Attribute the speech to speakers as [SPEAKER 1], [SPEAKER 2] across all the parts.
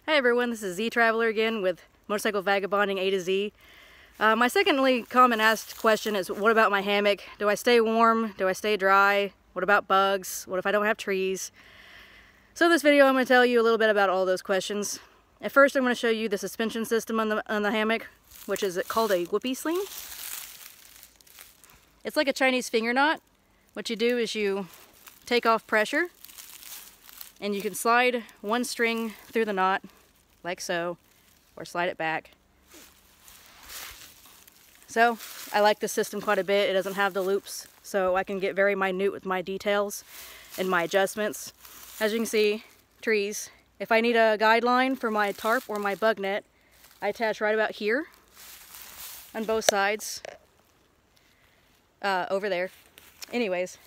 [SPEAKER 1] Hi everyone, this is Z Traveler again with Motorcycle Vagabonding A to Z. My secondly common asked question is, what about my hammock? Do I stay warm? Do I stay dry? What about bugs? What if I don't have trees? So in this video I'm going to tell you a little bit about all those questions. At first I'm going to show you the suspension system on the hammock, which is called a whoopee sling. It's like a Chinese finger knot. What you do is you take off pressure and you can slide one string through the knot, like so, or slide it back. So, I like this system quite a bit. It doesn't have the loops, so I can get very minute with my details and my adjustments. As you can see, trees. If I need a guideline for my tarp or my bug net, I attach right about here, on both sides, over there. Anyways.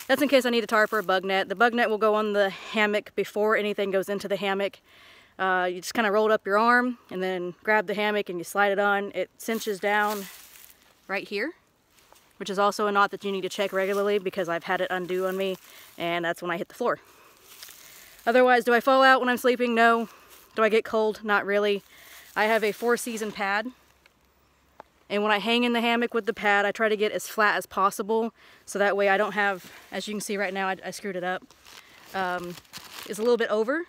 [SPEAKER 1] That's in case I need a tarp or a bug net. The bug net will go on the hammock before anything goes into the hammock. You just kind of roll up your arm and then grab the hammock and you slide it on. It cinches down right here, which is also a knot that you need to check regularly because I've had it undo on me, and that's when I hit the floor. Otherwise, do I fall out when I'm sleeping? No. Do I get cold? Not really. I have a 4-season pad. And when I hang in the hammock with the pad, I try to get as flat as possible, so that way I don't have, as you can see right now, I screwed it up. It's a little bit over,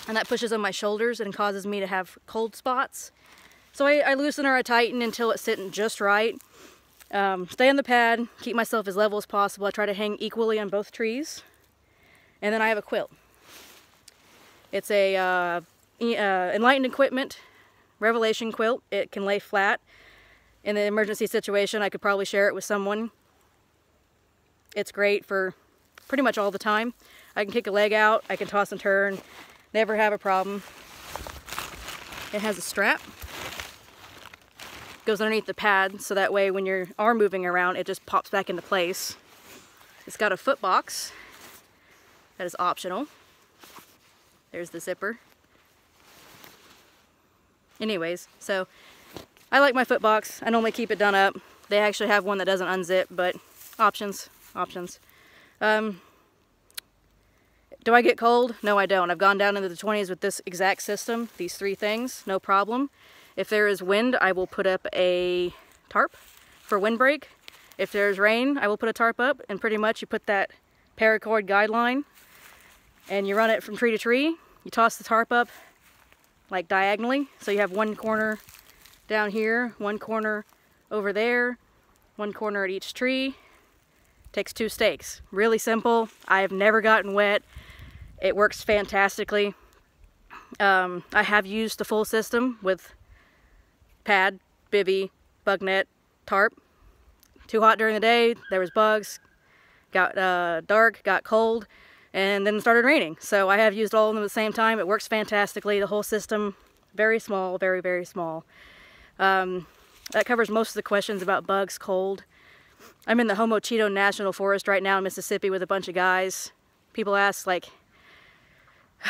[SPEAKER 1] and that pushes on my shoulders and causes me to have cold spots. So I loosen or I tighten until it's sitting just right. Stay on the pad, keep myself as level as possible. I try to hang equally on both trees. And then I have a quilt. It's a Enlightened Equipment Revelation quilt. It can lay flat. In the emergency situation, I could probably share it with someone. It's great for pretty much all the time. I can kick a leg out, I can toss and turn, never have a problem. It has a strap. Goes underneath the pad, so that way when your arm moving around, it just pops back into place. It's got a foot box that is optional. There's the zipper. Anyways, so I like my foot box. I normally keep it done up. They actually have one that doesn't unzip, but options. Do I get cold? No, I don't. I've gone down into the 20s with this exact system, these 3 things, no problem. If there is wind, I will put up a tarp for windbreak. If there's rain, I will put a tarp up, and pretty much you put that paracord guideline and you run it from tree to tree. You toss the tarp up like diagonally, so you have one corner down here, one corner over there, one corner at each tree. Takes 2 stakes. Really simple. I have never gotten wet. It works fantastically. I have used the full system with pad, bivvy, bug net, tarp. Too hot during the day, there was bugs, got dark, got cold, and then it started raining. So I have used all of them at the same time. It works fantastically. The whole system, very small, very, very small. That covers most of the questions about bugs, cold. I'm in the Homochito National Forest right now in Mississippi with a bunch of guys. People ask, like,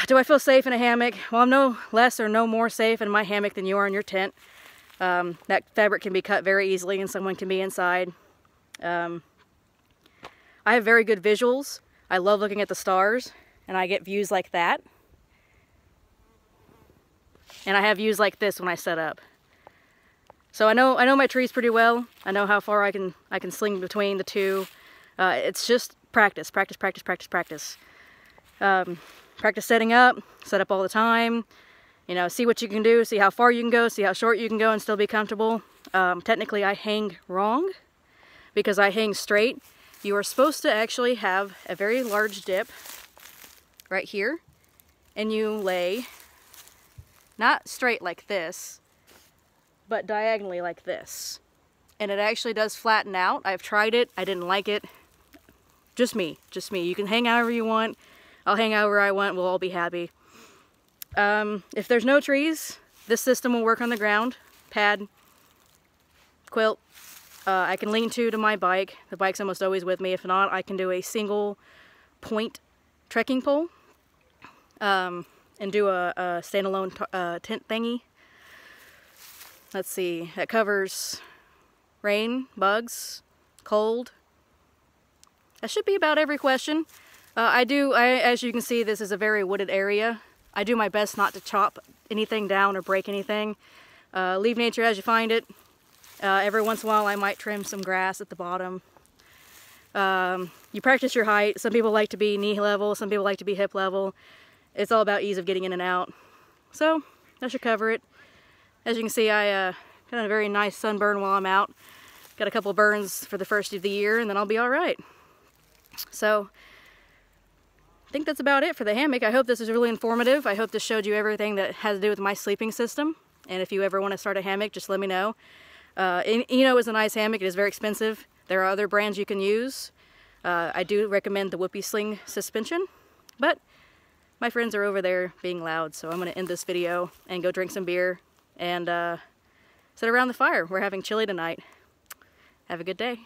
[SPEAKER 1] do I feel safe in a hammock? Well, I'm no less or no more safe in my hammock than you are in your tent. That fabric can be cut very easily and someone can be inside. I have very good visuals. I love looking at the stars, and I get views like that. And I have views like this when I set up. So I know my trees pretty well. I know how far I can sling between the two. It's just practice. Practice setting up, set up all the time. You know, see what you can do, see how far you can go, see how short you can go and still be comfortable. Technically I hang wrong because I hang straight. You are supposed to actually have a very large dip right here, and you lay not straight like this, but diagonally like this. And it actually does flatten out. I've tried it. I didn't like it. Just me. You can hang however you want. I'll hang however I want. We'll all be happy. If there's no trees, this system will work on the ground. Pad, quilt. I can lean to my bike. The bike's almost always with me. If not, I can do a single point trekking pole and do a standalone tent thingy. Let's see, that covers rain, bugs, cold. That should be about every question. As you can see, this is a very wooded area. I do my best not to chop anything down or break anything. Leave nature as you find it. Every once in a while I might trim some grass at the bottom. You practice your height. Some people like to be knee level, some people like to be hip level. It's all about ease of getting in and out. So that should cover it. As you can see, I got a very nice sunburn while I'm out. Got a couple burns for the first of the year, and then I'll be all right. So I think that's about it for the hammock. I hope this was really informative. I hope this showed you everything that has to do with my sleeping system. And if you ever want to start a hammock, just let me know. Eno is a nice hammock. It is very expensive. There are other brands you can use. I do recommend the Whoopee Sling suspension, but my friends are over there being loud, so I'm going to end this video and go drink some beer and sit around the fire. We're having chili tonight. Have a good day.